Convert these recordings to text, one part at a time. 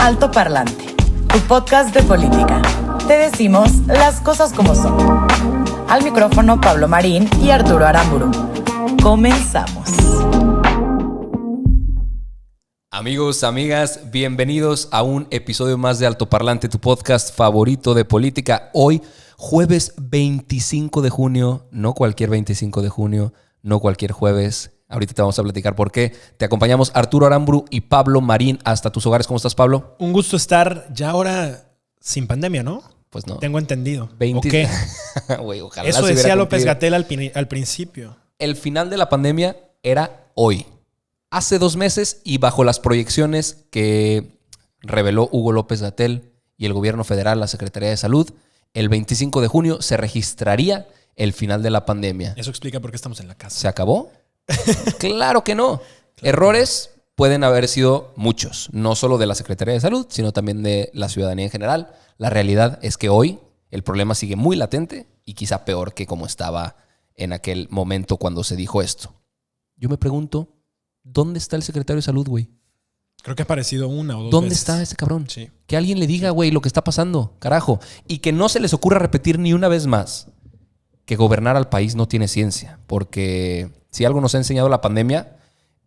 Alto Parlante, tu podcast de política. Te decimos las cosas como son. Al micrófono Pablo Marín y Arturo Aramburu. Comenzamos. Amigos, amigas, bienvenidos a un episodio más de Alto Parlante, tu podcast favorito de política. Hoy, jueves 25 de junio, no cualquier 25 de junio, no cualquier jueves. Ahorita te vamos a platicar por qué. Te acompañamos Arturo Aramburu y Pablo Marín hasta tus hogares. ¿Cómo estás, Pablo? Un gusto estar ya ahora sin pandemia, ¿no? Pues no. Tengo entendido. 20... ¿O qué? Wey, ojalá eso se decía hubiera López cumplido. Gatell al principio. El final de la pandemia era hoy. Hace 2 meses y bajo las proyecciones que reveló Hugo López Gatell y el gobierno federal, la Secretaría de Salud, el 25 de junio se registraría el final de la pandemia. Eso explica por qué estamos en la casa. ¿Se acabó? Claro que no. Errores pueden haber sido muchos, no solo de la Secretaría de Salud, sino también de la ciudadanía en general. La realidad es que hoy el problema sigue muy latente y quizá peor que como estaba en aquel momento cuando se dijo esto. Yo me pregunto, ¿dónde está el secretario de Salud, güey? Creo que ha aparecido 1 o 2 ¿Dónde veces. está ese cabrón? Sí. Que alguien le diga, güey, lo que está pasando, carajo. Y que no se les ocurra repetir ni una vez más que gobernar al país no tiene ciencia. Porque si algo nos ha enseñado la pandemia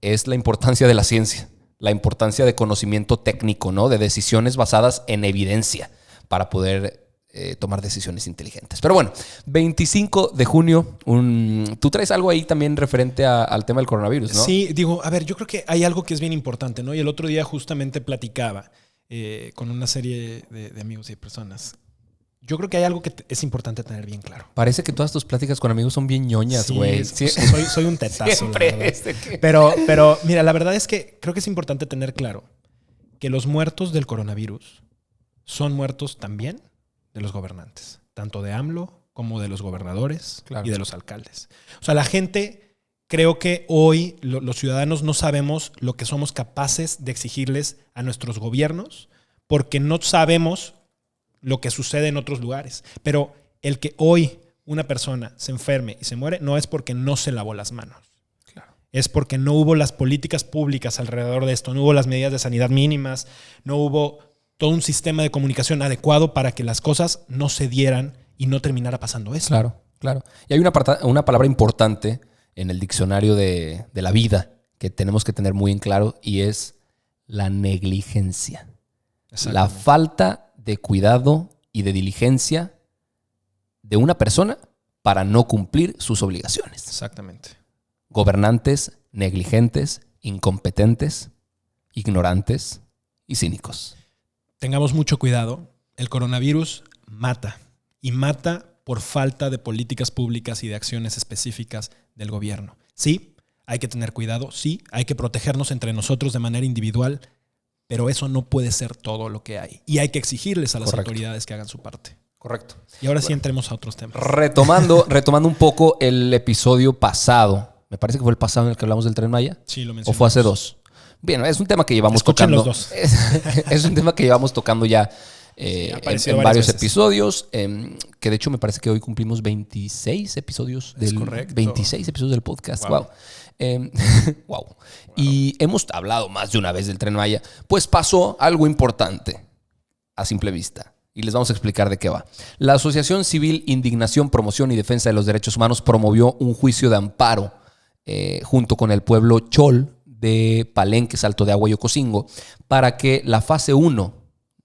es la importancia de la ciencia, la importancia de conocimiento técnico, ¿no? De decisiones basadas en evidencia para poder tomar decisiones inteligentes. Pero bueno, 25 de junio, tú traes algo ahí también referente al tema del coronavirus, ¿no? Sí, digo, a ver, yo creo que hay algo que es bien importante, ¿no? Y el otro día justamente platicaba con una serie de amigos y de personas. Yo creo que hay algo que es importante tener bien claro. Parece que todas tus pláticas con amigos son bien ñoñas, güey. Sí, soy un tetazo, Siempre la verdad. Pero mira, la verdad es que creo que es importante tener claro que los muertos del coronavirus son muertos también de los gobernantes, tanto de AMLO como de los gobernadores y de los alcaldes. O sea, la gente, creo que hoy los ciudadanos no sabemos lo que somos capaces de exigirles a nuestros gobiernos porque no sabemos lo que sucede en otros lugares. Pero el que hoy una persona se enferme y se muere no es porque no se lavó las manos. Claro. Es porque no hubo las políticas públicas alrededor de esto, no hubo las medidas de sanidad mínimas, no hubo todo un sistema de comunicación adecuado para que las cosas no se dieran y no terminara pasando eso. Claro, claro. Y hay una palabra importante en el diccionario de la vida que tenemos que tener muy en claro y es la negligencia. La falta de cuidado y de diligencia de una persona para no cumplir sus obligaciones. Exactamente. Gobernantes negligentes, incompetentes, ignorantes y cínicos. Tengamos mucho cuidado. El coronavirus mata. Y mata por falta de políticas públicas y de acciones específicas del gobierno. Sí, hay que tener cuidado. Sí, hay que protegernos entre nosotros de manera individual. Pero eso no puede ser todo lo que hay. Y hay que exigirles a las autoridades que hagan su parte. Correcto. Y ahora sí entremos a otros temas. Retomando un poco el episodio pasado. Me parece que fue el pasado en el que hablamos del Tren Maya. Sí, lo mencionamos. ¿O fue hace 2? Bien, es un tema que llevamos Escuchen tocando. Los dos. Es un tema que llevamos tocando ya en varios episodios. Que de hecho me parece que hoy cumplimos 26 episodios del 26 episodios del podcast. Wow. Wow. Y hemos hablado más de una vez del Tren Maya. Pues pasó algo importante a simple vista. Y les vamos a explicar de qué va. La Asociación Civil Indignación, Promoción y Defensa de los Derechos Humanos promovió un juicio de amparo junto con el pueblo Chol de Palenque, Salto de Agua y Ocosingo para que la fase 1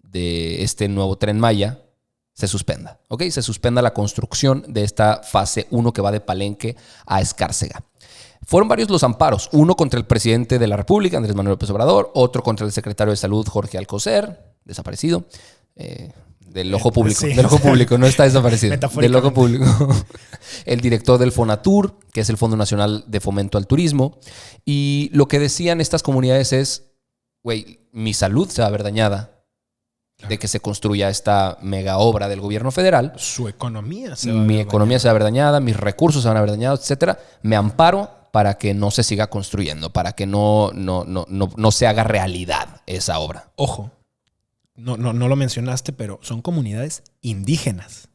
de este nuevo Tren Maya se suspenda. ¿Ok? Se suspenda la construcción de esta fase 1 que va de Palenque a Escárcega. Fueron varios los amparos. Uno contra el presidente de la República, Andrés Manuel López Obrador. Otro contra el secretario de Salud, Jorge Alcocer, desaparecido. Del ojo público. Sí. Del ojo público, no está desaparecido. Del ojo público. El director del Fonatur, que es el Fondo Nacional de Fomento al Turismo. Y lo que decían estas comunidades es, güey, mi salud se va a ver dañada de que se construya esta mega obra del gobierno federal. Su economía se Mi economía se va a ver dañada, mis recursos se van a ver dañados, etcétera. Me amparo para que no se siga construyendo, para que no se haga realidad esa obra. Ojo, no lo mencionaste, pero son comunidades indígenas.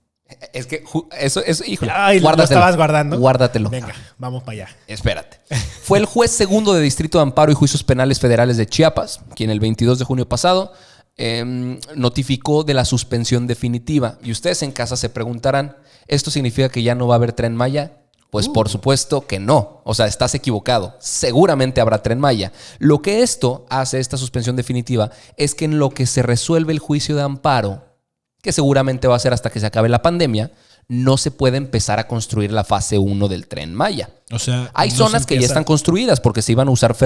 Es que eso híjole, ay, lo estabas guardando. Guárdatelo. Venga, vamos para allá. Espérate. Fue el juez segundo de Distrito de Amparo y Juicios Penales Federales de Chiapas, quien el 22 de junio pasado notificó de la suspensión definitiva. Y ustedes en casa se preguntarán, ¿esto significa que ya no va a haber Tren Maya? Pues por supuesto que no. O sea, estás equivocado. Seguramente habrá Tren Maya. Lo que esto hace, esta suspensión definitiva, es que en lo que se resuelve el juicio de amparo, que seguramente va a ser hasta que se acabe la pandemia, no se puede empezar a construir la fase 1 del Tren Maya. O sea, hay zonas que ya están construidas porque se iban a usar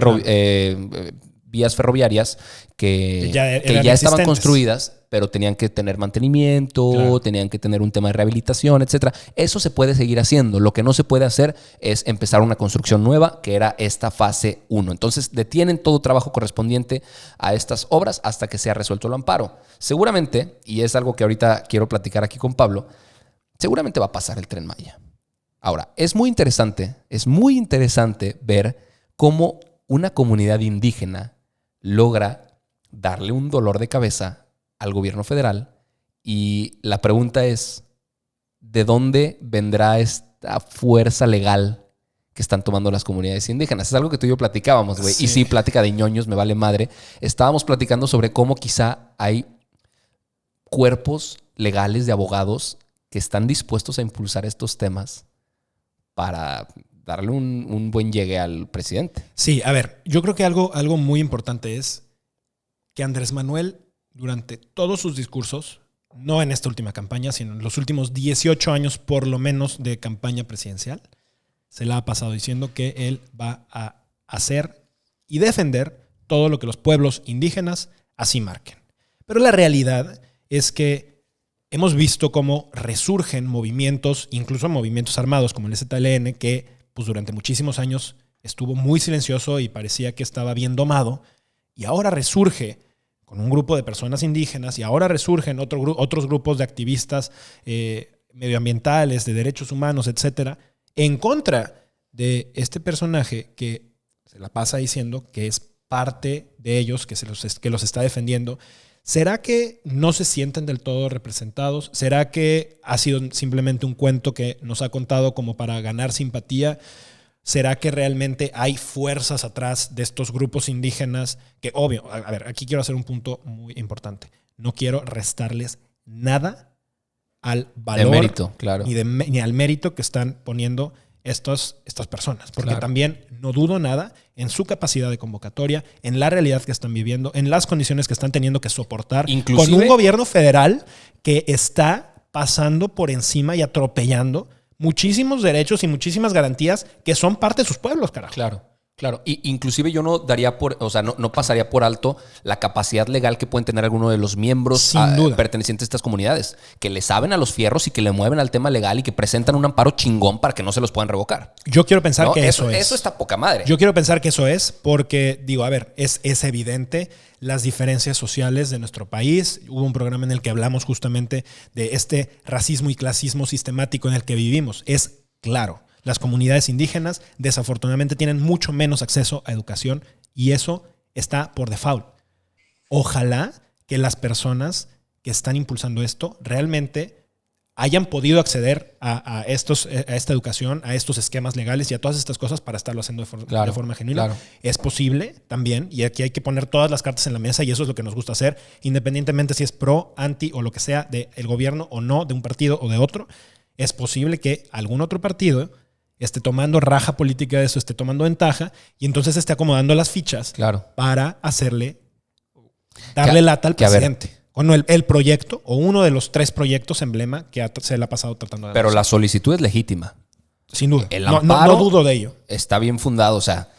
vías ferroviarias que ya estaban construidas, pero tenían que tener mantenimiento, tenían que tener un tema de rehabilitación, etc. Eso se puede seguir haciendo. Lo que no se puede hacer es empezar una construcción nueva, que era esta fase 1. Entonces, detienen todo trabajo correspondiente a estas obras hasta que sea resuelto el amparo. Seguramente, y es algo que ahorita quiero platicar aquí con Pablo, seguramente va a pasar el Tren Maya. Ahora, es muy interesante ver cómo una comunidad indígena logra darle un dolor de cabeza al gobierno federal, y la pregunta es, ¿de dónde vendrá esta fuerza legal que están tomando las comunidades indígenas? Es algo que tú y yo platicábamos, güey. Sí. Y sí, plática de ñoños, me vale madre. Estábamos platicando sobre cómo quizá hay cuerpos legales de abogados que están dispuestos a impulsar estos temas para darle un buen llegue al presidente. Sí, a ver, yo creo que algo muy importante es que Andrés Manuel, durante todos sus discursos, no en esta última campaña, sino en los últimos 18 años por lo menos de campaña presidencial, se la ha pasado diciendo que él va a hacer y defender todo lo que los pueblos indígenas así marquen. Pero la realidad es que hemos visto cómo resurgen movimientos, incluso movimientos armados como el ZLN, que pues durante muchísimos años estuvo muy silencioso y parecía que estaba bien domado, y ahora resurge con un grupo de personas indígenas, y ahora resurgen otros grupos de activistas medioambientales, de derechos humanos, etcétera, en contra de este personaje que se la pasa diciendo que es parte de ellos, que los está defendiendo. ¿Será que no se sienten del todo representados? ¿Será que ha sido simplemente un cuento que nos ha contado como para ganar simpatía? ¿Será que realmente hay fuerzas atrás de estos grupos indígenas? Que obvio, a ver, aquí quiero hacer un punto muy importante. No quiero restarles nada al valor de mérito, claro, ni al mérito que están poniendo estas personas. Porque también no dudo nada en su capacidad de convocatoria, en la realidad que están viviendo, en las condiciones que están teniendo que soportar, inclusive con un gobierno federal que está pasando por encima y atropellando muchísimos derechos y muchísimas garantías que son parte de sus pueblos, carajo. Claro. Y inclusive yo no daría no pasaría por alto la capacidad legal que pueden tener algunos de los miembros pertenecientes a estas comunidades, que le saben a los fierros y que le mueven al tema legal y que presentan un amparo chingón para que no se los puedan revocar. Yo quiero pensar que eso es. Eso está poca madre. Yo quiero pensar que eso es porque, digo, a ver, es evidente las diferencias sociales de nuestro país. Hubo un programa en el que hablamos justamente de este racismo y clasismo sistemático en el que vivimos. Es claro. Las comunidades indígenas desafortunadamente tienen mucho menos acceso a educación y eso está por default. Ojalá que las personas que están impulsando esto realmente hayan podido acceder a esta educación, a estos esquemas legales y a todas estas cosas para estarlo haciendo de forma genuina. Claro. Es posible también, y aquí hay que poner todas las cartas en la mesa y eso es lo que nos gusta hacer, independientemente si es pro, anti o lo que sea del gobierno o no, de un partido o de otro. Es posible que algún otro partido esté tomando raja política de eso, esté tomando ventaja y entonces esté acomodando las fichas para darle lata al presidente. Con el proyecto o uno de los 3 proyectos emblema que se le ha pasado tratando de Pero la solicitud es legítima. Sin duda. El amparo no dudo de ello. Está bien fundado, o sea,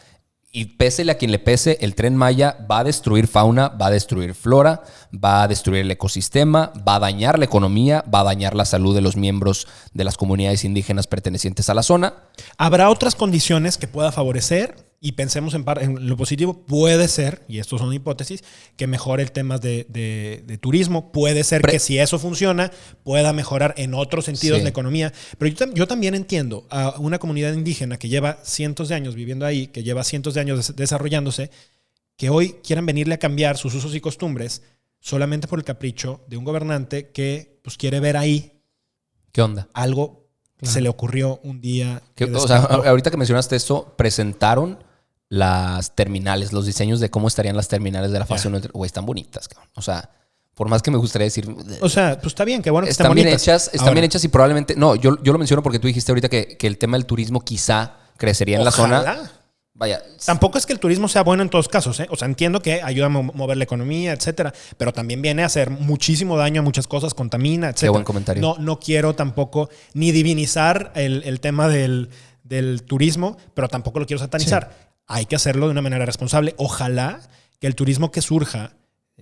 y pésele a quien le pese, el Tren Maya va a destruir fauna, va a destruir flora, va a destruir el ecosistema, va a dañar la economía, va a dañar la salud de los miembros de las comunidades indígenas pertenecientes a la zona. Habrá otras condiciones que pueda favorecer y pensemos en lo positivo. Puede ser, y esto son hipótesis, que mejore el tema de turismo. Puede ser que si eso funciona, pueda mejorar en otros sentidos la economía. Pero yo también entiendo a una comunidad indígena que lleva cientos de años viviendo ahí, que lleva cientos de años desarrollándose, que hoy quieran venirle a cambiar sus usos y costumbres solamente por el capricho de un gobernante que pues quiere ver ahí ¿qué onda? Algo se le ocurrió un día. O sea, ahorita que mencionaste esto, presentaron las terminales, los diseños de cómo estarían las terminales de la fase 1. Güey, están bonitas, cabrón. O sea, Por más que me gustaría decir... O sea, pues está bien, qué bueno que están bien hechas. Están bien hechas y probablemente... No, yo lo menciono porque tú dijiste ahorita que el tema del turismo quizá crecería en la zona. Vaya. Tampoco es que el turismo sea bueno en todos casos, ¿eh? O sea, entiendo que ayuda a mover la economía, etcétera, pero también viene a hacer muchísimo daño a muchas cosas, contamina, etcétera. Qué buen comentario. No quiero tampoco ni divinizar el tema del turismo, pero tampoco lo quiero satanizar. Sí. Hay que hacerlo de una manera responsable. Ojalá que el turismo que surja,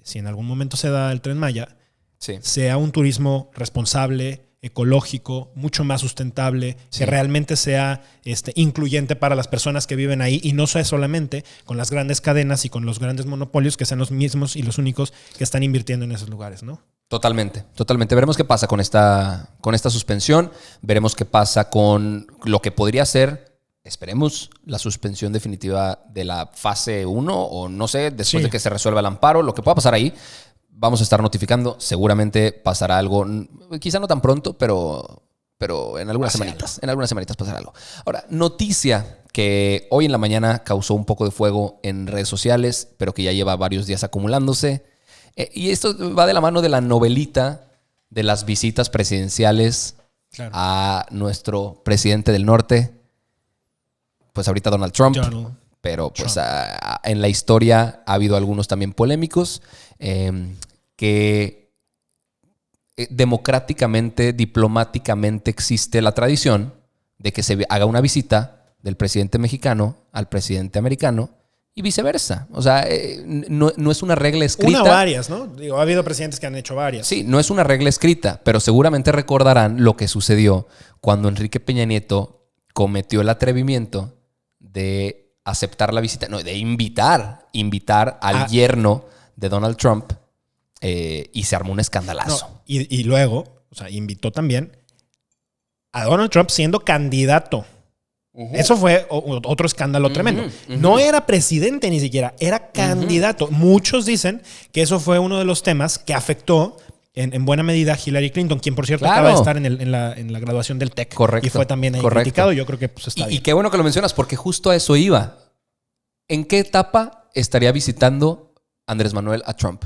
si en algún momento se da el Tren Maya, sea un turismo responsable, ecológico, mucho más sustentable, que realmente sea incluyente para las personas que viven ahí y no sea solamente con las grandes cadenas y con los grandes monopolios que sean los mismos y los únicos que están invirtiendo en esos lugares, ¿no? Totalmente. Veremos qué pasa con esta suspensión. Veremos qué pasa con lo que podría ser, esperemos, la suspensión definitiva de la fase 1 o no sé, después de que se resuelva el amparo, lo que pueda pasar ahí. Vamos a estar notificando. Seguramente pasará algo, quizá no tan pronto, pero en algunas semanitas. En algunas semanitas pasará algo. Ahora, noticia que hoy en la mañana causó un poco de fuego en redes sociales, pero que ya lleva varios días acumulándose. Y esto va de la mano de la novelita de las visitas presidenciales a nuestro presidente del norte, pues ahorita Donald Trump. Pero pues en la historia ha habido algunos también polémicos que democráticamente, diplomáticamente existe la tradición de que se haga una visita del presidente mexicano al presidente americano y viceversa. O sea, no es una regla escrita. Una o varias, ¿no? Digo, ha habido presidentes que han hecho varias. Sí, no es una regla escrita, pero seguramente recordarán lo que sucedió cuando Enrique Peña Nieto cometió el atrevimiento de aceptar la visita, no, de invitar al yerno de Donald Trump y se armó un escandalazo. No, y luego, o sea, invitó también a Donald Trump siendo candidato. Eso fue otro escándalo tremendo. No era presidente ni siquiera, era candidato. Muchos dicen que eso fue uno de los temas que afectó en buena medida a Hillary Clinton, quien por cierto acaba de estar en la graduación del TEC. Correcto. Y fue también ahí criticado. Yo creo que pues, está bien. Y qué bueno que lo mencionas, porque justo a eso iba. ¿En qué etapa estaría visitando Andrés Manuel a Trump?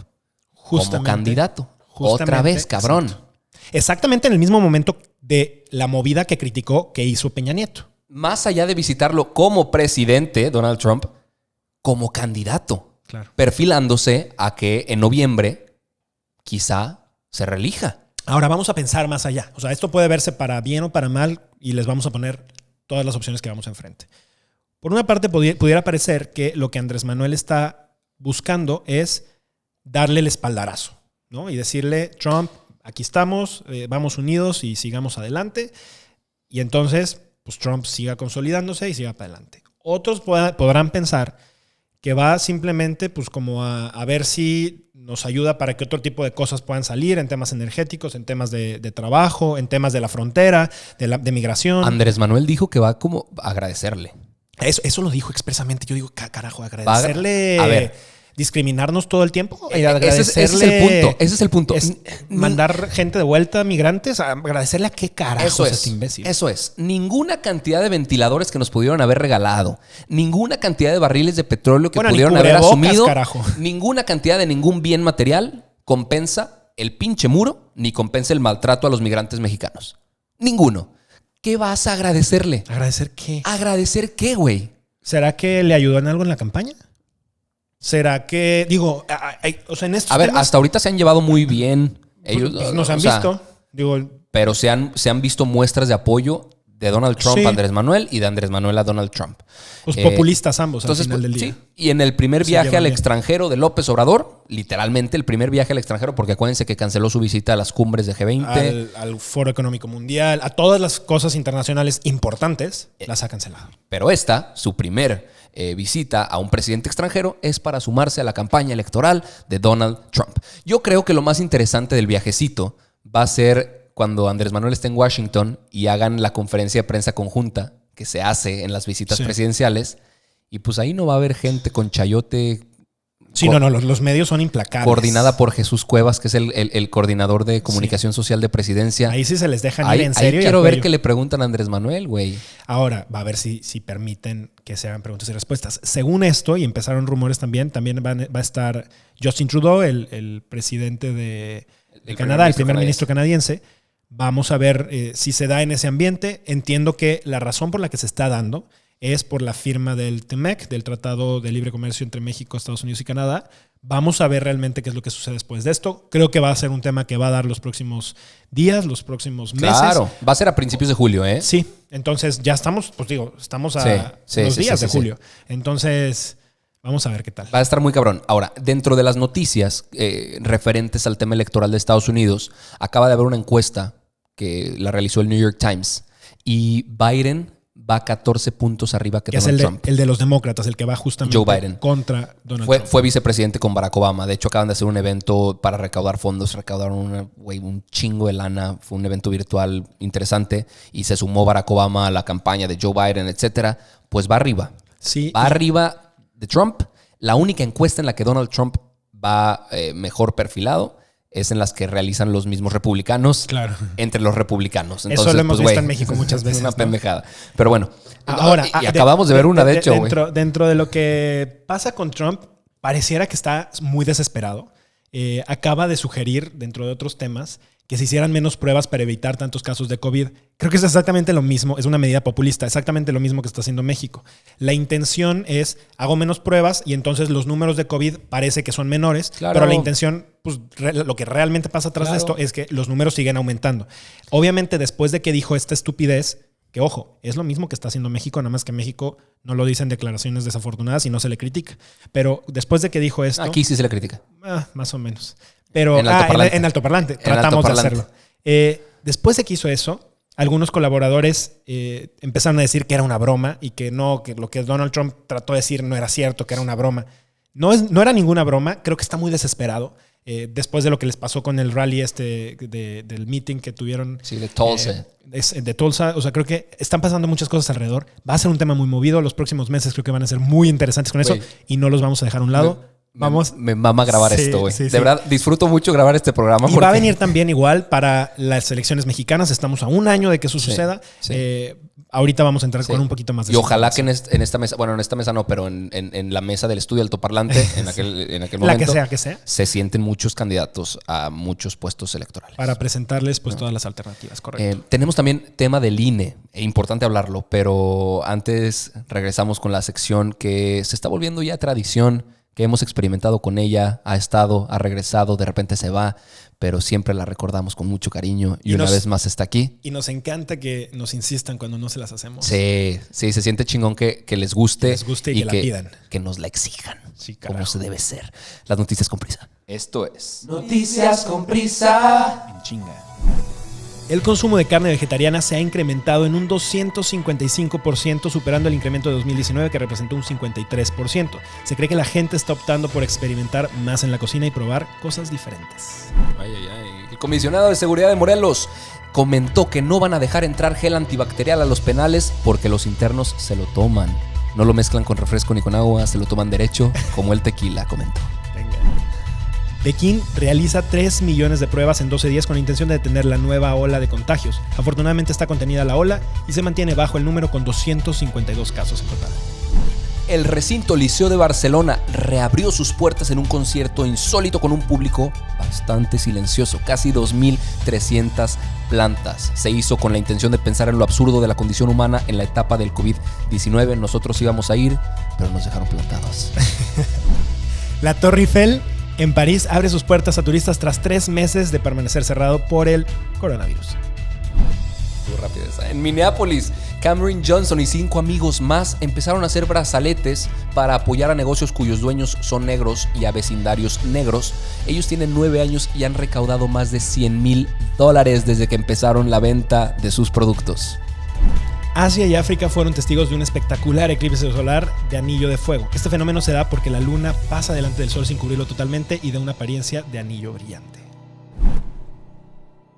Como candidato. Otra vez, cabrón. Exactamente en el mismo momento de la movida que criticó que hizo Peña Nieto. Más allá de visitarlo como presidente, Donald Trump, como candidato. Claro. Perfilándose a que en noviembre quizá se reelija. Ahora vamos a pensar más allá. O sea, esto puede verse para bien o para mal y les vamos a poner todas las opciones que vamos enfrente. Por una parte, pudiera parecer que lo que Andrés Manuel está buscando es darle el espaldarazo, ¿no? Y decirle, Trump, aquí estamos, vamos unidos y sigamos adelante. Y entonces, pues Trump siga consolidándose y siga para adelante. Otros podrán pensar que va simplemente pues como a ver si nos ayuda para que otro tipo de cosas puedan salir en temas energéticos, en temas de trabajo, en temas de la frontera, de migración. Andrés Manuel dijo que va como a agradecerle. Eso lo dijo expresamente. Yo digo, carajo, agradecerle. A ver, discriminarnos todo el tiempo. Ese es el punto. Mandar gente de vuelta, migrantes, agradecerle a qué carajo es este imbécil. Eso es. Ninguna cantidad de ventiladores que nos pudieron haber regalado, ninguna cantidad de barriles de petróleo que pudieron haber asumido, ninguna cantidad de ningún bien material compensa el pinche muro ni compensa el maltrato a los migrantes mexicanos. Ninguno. ¿Qué vas a agradecerle? ¿Agradecer qué? ¿Agradecer qué, güey? ¿Será que le ayudó en algo en la campaña? ¿Será que, digo, o sea, en estos temas, hasta ahorita se han llevado muy bien. Ellos pues nos han visto. Digo, pero se han visto muestras de apoyo de Donald Trump a Andrés Manuel y de Andrés Manuel a Donald Trump. Pues populistas ambos entonces, al final del día. Sí. Y en el primer viaje al extranjero de López Obrador, literalmente el primer viaje al extranjero, porque acuérdense que canceló su visita a las cumbres de G20. Al Foro Económico Mundial, a todas las cosas internacionales importantes, las ha cancelado. Pero su primer visita a un presidente extranjero es para sumarse a la campaña electoral de Donald Trump. Yo creo que lo más interesante del viajecito va a ser cuando Andrés Manuel esté en Washington y hagan la conferencia de prensa conjunta que se hace en las visitas presidenciales, y pues ahí no va a haber gente con chayote Sí, los medios son implacables. Coordinada por Jesús Cuevas, que es el coordinador de comunicación social de Presidencia. Ahí sí se les dejan ir en serio. Ahí quiero ver qué le preguntan a Andrés Manuel, güey. Ahora, va a ver si permiten que se hagan preguntas y respuestas. Según esto, y empezaron rumores también va a estar Justin Trudeau, el presidente de Canadá, el primer ministro canadiense. Vamos a ver si se da en ese ambiente. Entiendo que la razón por la que se está dando es por la firma del TMEC, del Tratado de Libre Comercio entre México, Estados Unidos y Canadá. Vamos a ver realmente qué es lo que sucede después de esto. Creo que va a ser un tema que va a dar los próximos días, los próximos meses. Claro, va a ser a principios de julio, ¿eh? Sí, entonces ya estamos, estamos a unos días de julio. Entonces, vamos a ver qué tal. Va a estar muy cabrón. Ahora, dentro de las noticias referentes al tema electoral de Estados Unidos, acaba de haber una encuesta que la realizó el New York Times y Biden va 14 puntos arriba que Donald Trump. El de los demócratas, el que va justamente Joe Biden. Contra Donald Trump. Fue vicepresidente con Barack Obama. De hecho, acaban de hacer un evento para recaudar fondos. Recaudaron un chingo de lana. Fue un evento virtual interesante. Y se sumó Barack Obama a la campaña de Joe Biden, etcétera. Pues va arriba. Sí. Va arriba de Trump. La única encuesta en la que Donald Trump va mejor perfilado es en las que realizan los mismos republicanos entre los republicanos. Entonces, eso lo hemos visto en México muchas veces. Es una pendejada. Pero bueno, ahora, y acabamos de ver una, de hecho. Dentro de lo que pasa con Trump, pareciera que está muy desesperado. Acaba de sugerir, dentro de otros temas, que se hicieran menos pruebas para evitar tantos casos de COVID. Creo que es exactamente lo mismo, es una medida populista, exactamente lo mismo que está haciendo México. La intención es, hago menos pruebas y entonces los números de COVID parece que son menores, pero la intención, pues lo que realmente pasa atrás de esto es que los números siguen aumentando. Obviamente, después de que dijo esta estupidez, que ojo, es lo mismo que está haciendo México, nada más que México no lo dice en declaraciones desafortunadas y no se le critica. Pero después de que dijo esto... Aquí sí se le critica. Más o menos. Pero en altoparlante. Tratamos de hacerlo. Después de que hizo eso, algunos colaboradores empezaron a decir que era una broma y que no, que lo que Donald Trump trató de decir no era cierto, que era una broma. No era ninguna broma. Creo que está muy desesperado. Después de lo que les pasó con el rally del meeting que tuvieron. Sí, de Tulsa. De Tulsa. O sea, creo que están pasando muchas cosas alrededor. Va a ser un tema muy movido. Los próximos meses creo que van a ser muy interesantes con eso y no los vamos a dejar a un lado. Me mama grabar esto, güey. De verdad, disfruto mucho grabar este programa. Y va a venir también igual para las elecciones mexicanas. Estamos a un año de que eso suceda. Ahorita vamos a entrar con un poquito más de... Y ojalá que en esta mesa, bueno, en esta mesa no, pero en la mesa del estudio altoparlante, en aquel momento, la que sea, se sienten muchos candidatos a muchos puestos electorales. Para presentarles pues todas las alternativas, correcto. Tenemos también tema del INE. Importante hablarlo, pero antes regresamos con la sección que se está volviendo ya tradición, que hemos experimentado con ella, ha estado, ha regresado, de repente se va, pero siempre la recordamos con mucho cariño y una vez más está aquí. Y nos encanta que nos insistan cuando no se las hacemos. Sí, se siente chingón que les guste. Y que la pidan. Que nos la exijan, sí, como se debe ser. Las noticias con prisa. Esto es Noticias con Prisa. En chinga. El consumo de carne vegetariana se ha incrementado en un 255%, superando el incremento de 2019 que representó un 53%. Se cree que la gente está optando por experimentar más en la cocina y probar cosas diferentes. El comisionado de seguridad de Morelos comentó que no van a dejar entrar gel antibacterial a los penales porque los internos se lo toman. No lo mezclan con refresco ni con agua, se lo toman derecho, como el tequila, comentó. Pekín realiza 3 millones de pruebas en 12 días con la intención de detener la nueva ola de contagios. Afortunadamente está contenida la ola y se mantiene bajo el número con 252 casos en total. El recinto Liceo de Barcelona reabrió sus puertas en un concierto insólito con un público bastante silencioso, casi 2.300 plantas. Se hizo con la intención de pensar en lo absurdo de la condición humana en la etapa del COVID-19. Nosotros íbamos a ir, pero nos dejaron plantados. La Torre Eiffel en París abre sus puertas a turistas tras 3 meses de permanecer cerrado por el coronavirus. En Minneapolis, Cameron Johnson y 5 amigos más empezaron a hacer brazaletes para apoyar a negocios cuyos dueños son negros y a vecindarios negros. Ellos tienen 9 años y han recaudado más de $100,000 desde que empezaron la venta de sus productos. Asia y África fueron testigos de un espectacular eclipse solar de anillo de fuego. Este fenómeno se da porque la luna pasa delante del sol sin cubrirlo totalmente y da una apariencia de anillo brillante.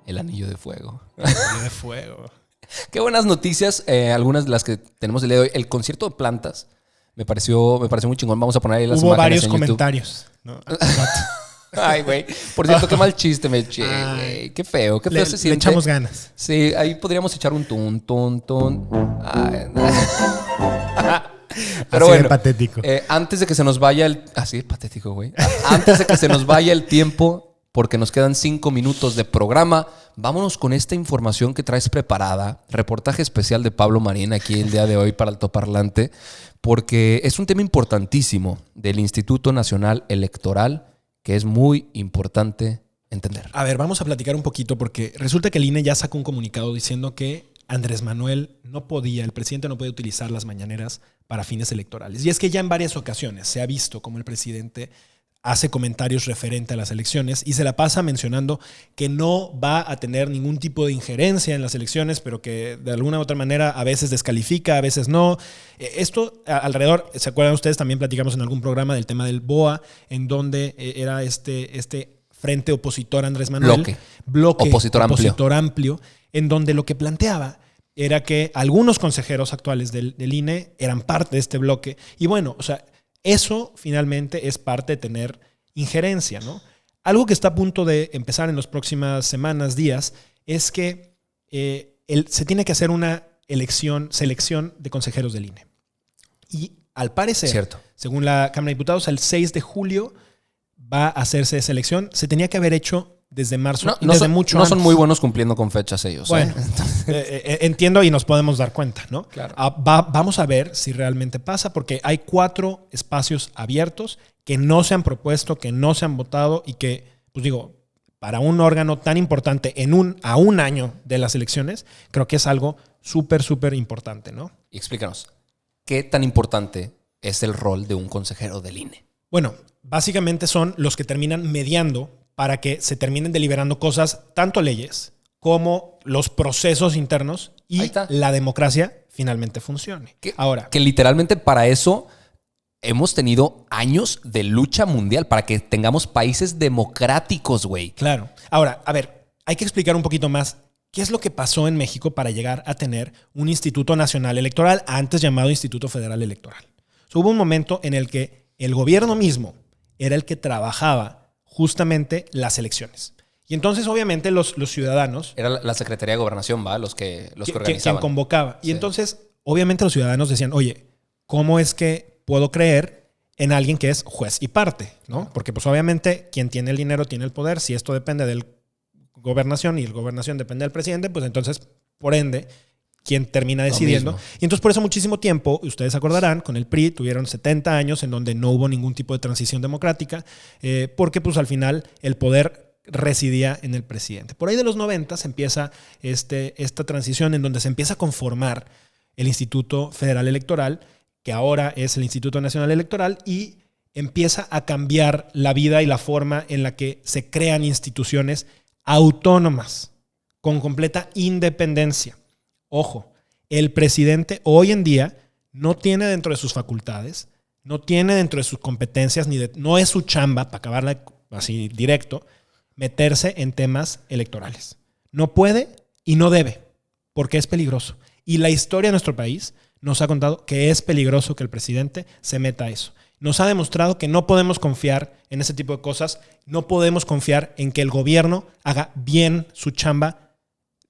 El anillo de fuego. El anillo de fuego. Qué buenas noticias, algunas de las que tenemos el día de hoy. El concierto de plantas me pareció muy chingón. Vamos a poner ahí las imágenes en YouTube. Hubo varios comentarios ¿no? Ay, güey. Por cierto, qué mal chiste me eché, güey. Qué feo se siente. Le echamos ganas. Sí, ahí podríamos echar un ton. Ay, pero así bueno, de patético. Antes de que se nos vaya el... Así de patético, güey. Antes de que se nos vaya el tiempo, porque nos quedan 5 minutos de programa, vámonos con esta información que traes preparada. Reportaje especial de Pablo Marín aquí el día de hoy para Altoparlante, porque es un tema importantísimo del Instituto Nacional Electoral que es muy importante entender. A ver, vamos a platicar un poquito porque resulta que el INE ya sacó un comunicado diciendo que Andrés Manuel el presidente no puede utilizar las mañaneras para fines electorales. Y es que ya en varias ocasiones se ha visto como el presidente hace comentarios referente a las elecciones y se la pasa mencionando que no va a tener ningún tipo de injerencia en las elecciones, pero que de alguna u otra manera a veces descalifica, a veces no. Esto alrededor, ¿se acuerdan ustedes? También platicamos en algún programa del tema del BOA, en donde era este frente opositor a Andrés Manuel. Bloque opositor amplio, en donde lo que planteaba era que algunos consejeros actuales del INE eran parte de este bloque. Y bueno, o sea, eso finalmente es parte de tener injerencia, ¿no? Algo que está a punto de empezar en las próximas semanas, días, es que se tiene que hacer una selección de consejeros del INE. Y al parecer, según la Cámara de Diputados, el 6 de julio va a hacerse esa elección. Se tenía que haber hecho desde marzo, desde mucho antes. No son muy buenos cumpliendo con fechas ellos. Bueno, entiendo y nos podemos dar cuenta, ¿no? Claro. Vamos a ver si realmente pasa, porque hay 4 espacios abiertos que no se han propuesto, que no se han votado y que, pues digo, para un órgano tan importante a un año de las elecciones, creo que es algo súper, súper importante, ¿no? Y explícanos, ¿qué tan importante es el rol de un consejero del INE? Bueno, básicamente son los que terminan mediando para que se terminen deliberando cosas, tanto leyes como los procesos internos y la democracia finalmente funcione. Ahora, que literalmente para eso hemos tenido años de lucha mundial, para que tengamos países democráticos, güey. Claro. Ahora, a ver, hay que explicar un poquito más qué es lo que pasó en México para llegar a tener un Instituto Nacional Electoral, antes llamado Instituto Federal Electoral. Hubo un momento en el que el gobierno mismo era el que trabajaba justamente las elecciones. Y entonces, obviamente, los ciudadanos... Era la Secretaría de Gobernación, ¿va? Los que organizaban. Quien convocaba. Y entonces, obviamente, los ciudadanos decían, oye, ¿cómo es que puedo creer en alguien que es juez y parte? ¿No? Porque, pues, obviamente, quien tiene el dinero tiene el poder. Si esto depende de la gobernación y el gobernación depende del presidente, pues entonces, por ende, quien termina decidiendo. Y entonces por eso muchísimo tiempo, ustedes se acordarán, con el PRI tuvieron 70 años en donde no hubo ningún tipo de transición democrática, porque pues al final el poder residía en el presidente. Por ahí de los 90 se empieza esta transición en donde se empieza a conformar el Instituto Federal Electoral, que ahora es el Instituto Nacional Electoral, y empieza a cambiar la vida y la forma en la que se crean instituciones autónomas, con completa independencia. Ojo, el presidente hoy en día no tiene dentro de sus facultades, no tiene dentro de sus competencias, no es su chamba, para acabarla así directo, meterse en temas electorales. No puede y no debe, porque es peligroso. Y la historia de nuestro país nos ha contado que es peligroso que el presidente se meta a eso. Nos ha demostrado que no podemos confiar en ese tipo de cosas, no podemos confiar en que el gobierno haga bien su chamba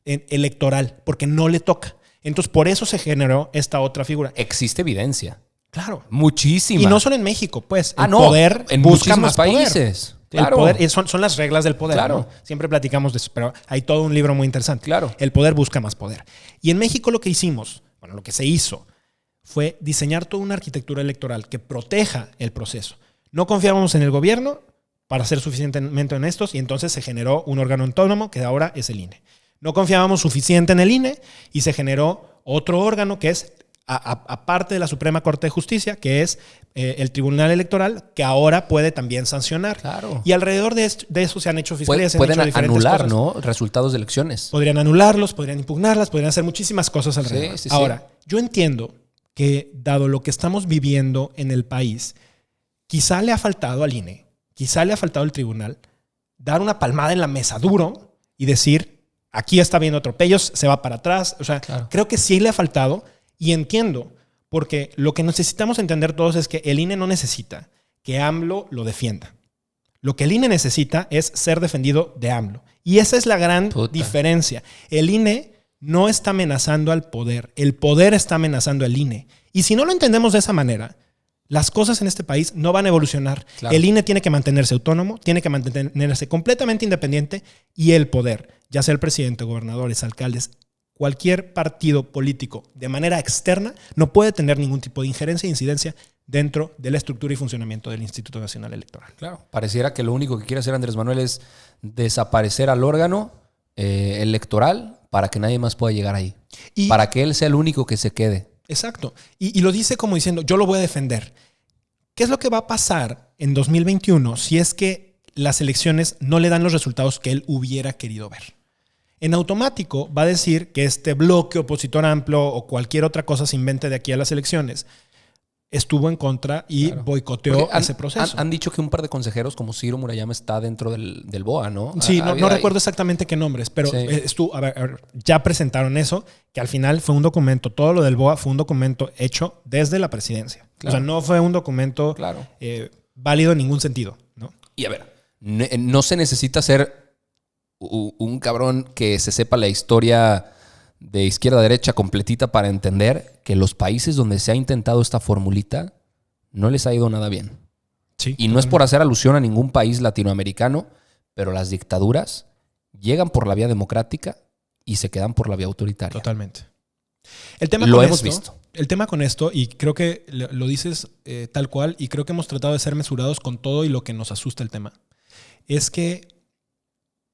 electoral, porque no le toca. Entonces, por eso se generó esta otra figura. Existe evidencia. Claro. Muchísima. Y no solo en México, pues. El poder en busca más países. Poder. Claro. El poder, son las reglas del poder. Claro. ¿no? Siempre platicamos de eso, pero hay todo un libro muy interesante. Claro. El poder busca más poder. Y en México lo que se hizo fue diseñar toda una arquitectura electoral que proteja el proceso. No confiábamos en el gobierno para ser suficientemente honestos y entonces se generó un órgano autónomo que ahora es el INE. No confiábamos suficiente en el INE y se generó otro órgano que es, aparte de la Suprema Corte de Justicia, que es el Tribunal Electoral, que ahora puede también sancionar. Claro. Y alrededor de eso se han hecho fiscalías. Pueden anular, ¿no? Resultados de elecciones. Podrían anularlos, podrían impugnarlas, podrían hacer muchísimas cosas alrededor. Sí. Ahora, yo entiendo que dado lo que estamos viviendo en el país, quizá le ha faltado al INE, quizá le ha faltado al tribunal, dar una palmada en la mesa duro y decir... Aquí está habiendo atropellos, se va para atrás. O sea, claro. Creo que sí le ha faltado y entiendo, porque lo que necesitamos entender todos es que el INE no necesita que AMLO lo defienda. Lo que el INE necesita es ser defendido de AMLO. Y esa es la gran diferencia. El INE no está amenazando al poder. El poder está amenazando al INE. Y si no lo entendemos de esa manera, las cosas en este país no van a evolucionar. Claro. El INE tiene que mantenerse autónomo, tiene que mantenerse completamente independiente, y el poder, ya sea el presidente, gobernadores, alcaldes, cualquier partido político de manera externa, no puede tener ningún tipo de injerencia e incidencia dentro de la estructura y funcionamiento del Instituto Nacional Electoral. Claro. Pareciera que lo único que quiere hacer Andrés Manuel es desaparecer al órgano electoral para que nadie más pueda llegar ahí. Para que él sea el único que se quede. Exacto. Y lo dice como diciendo, yo lo voy a defender. ¿Qué es lo que va a pasar en 2021 si es que las elecciones no le dan los resultados que él hubiera querido ver? En automático va a decir que este bloque opositor amplio o cualquier otra cosa se invente de aquí a las elecciones estuvo en contra y boicoteó ese proceso. Han dicho que un par de consejeros como Ciro Murayama está dentro del BOA, ¿no? Sí, no recuerdo exactamente qué nombres, pero sí. Ya presentaron eso, que al final fue un documento, todo lo del BOA fue un documento hecho desde la presidencia. Claro. O sea, no fue un documento válido en ningún sentido, ¿no? Y a ver, no se necesita ser un cabrón que se sepa la historia de izquierda a derecha completita para entender que los países donde se ha intentado esta formulita no les ha ido nada bien. Sí, y no es por hacer alusión a ningún país latinoamericano, pero las dictaduras llegan por la vía democrática y se quedan por la vía autoritaria. Totalmente. Hemos visto. El tema con esto, y creo que lo dices tal cual, y creo que hemos tratado de ser mesurados con todo y lo que nos asusta el tema, es que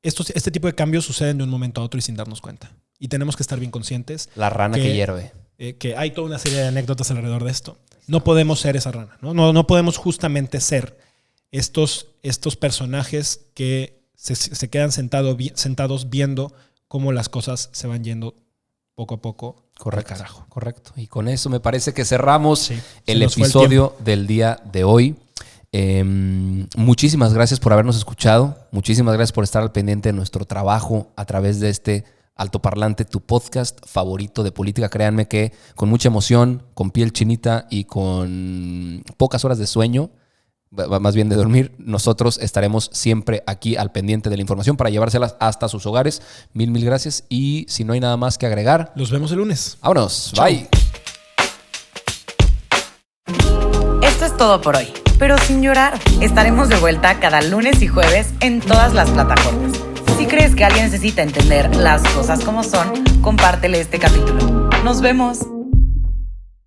este tipo de cambios suceden de un momento a otro y sin darnos cuenta. Y tenemos que estar bien conscientes. La rana que hierve. Que hay toda una serie de anécdotas alrededor de esto. No podemos ser esa rana, ¿no? No podemos justamente ser estos personajes que se quedan sentados viendo cómo las cosas se van yendo poco a poco. Correcto, carajo. Correcto. Y con eso me parece que cerramos el episodio del día de hoy. Muchísimas gracias por habernos escuchado. Muchísimas gracias por estar al pendiente de nuestro trabajo a través de este Altoparlante, tu podcast favorito de política. Créanme que con mucha emoción, con piel chinita y con pocas horas de sueño, más bien de dormir, nosotros estaremos siempre aquí al pendiente de la información para llevárselas hasta sus hogares. Mil gracias. Y si no hay nada más que agregar, los vemos el lunes. Vámonos. Chao. Bye. Esto es todo por hoy, pero sin llorar. Estaremos de vuelta cada lunes y jueves en todas las plataformas. Si crees que alguien necesita entender las cosas como son, compártele este capítulo. Nos vemos.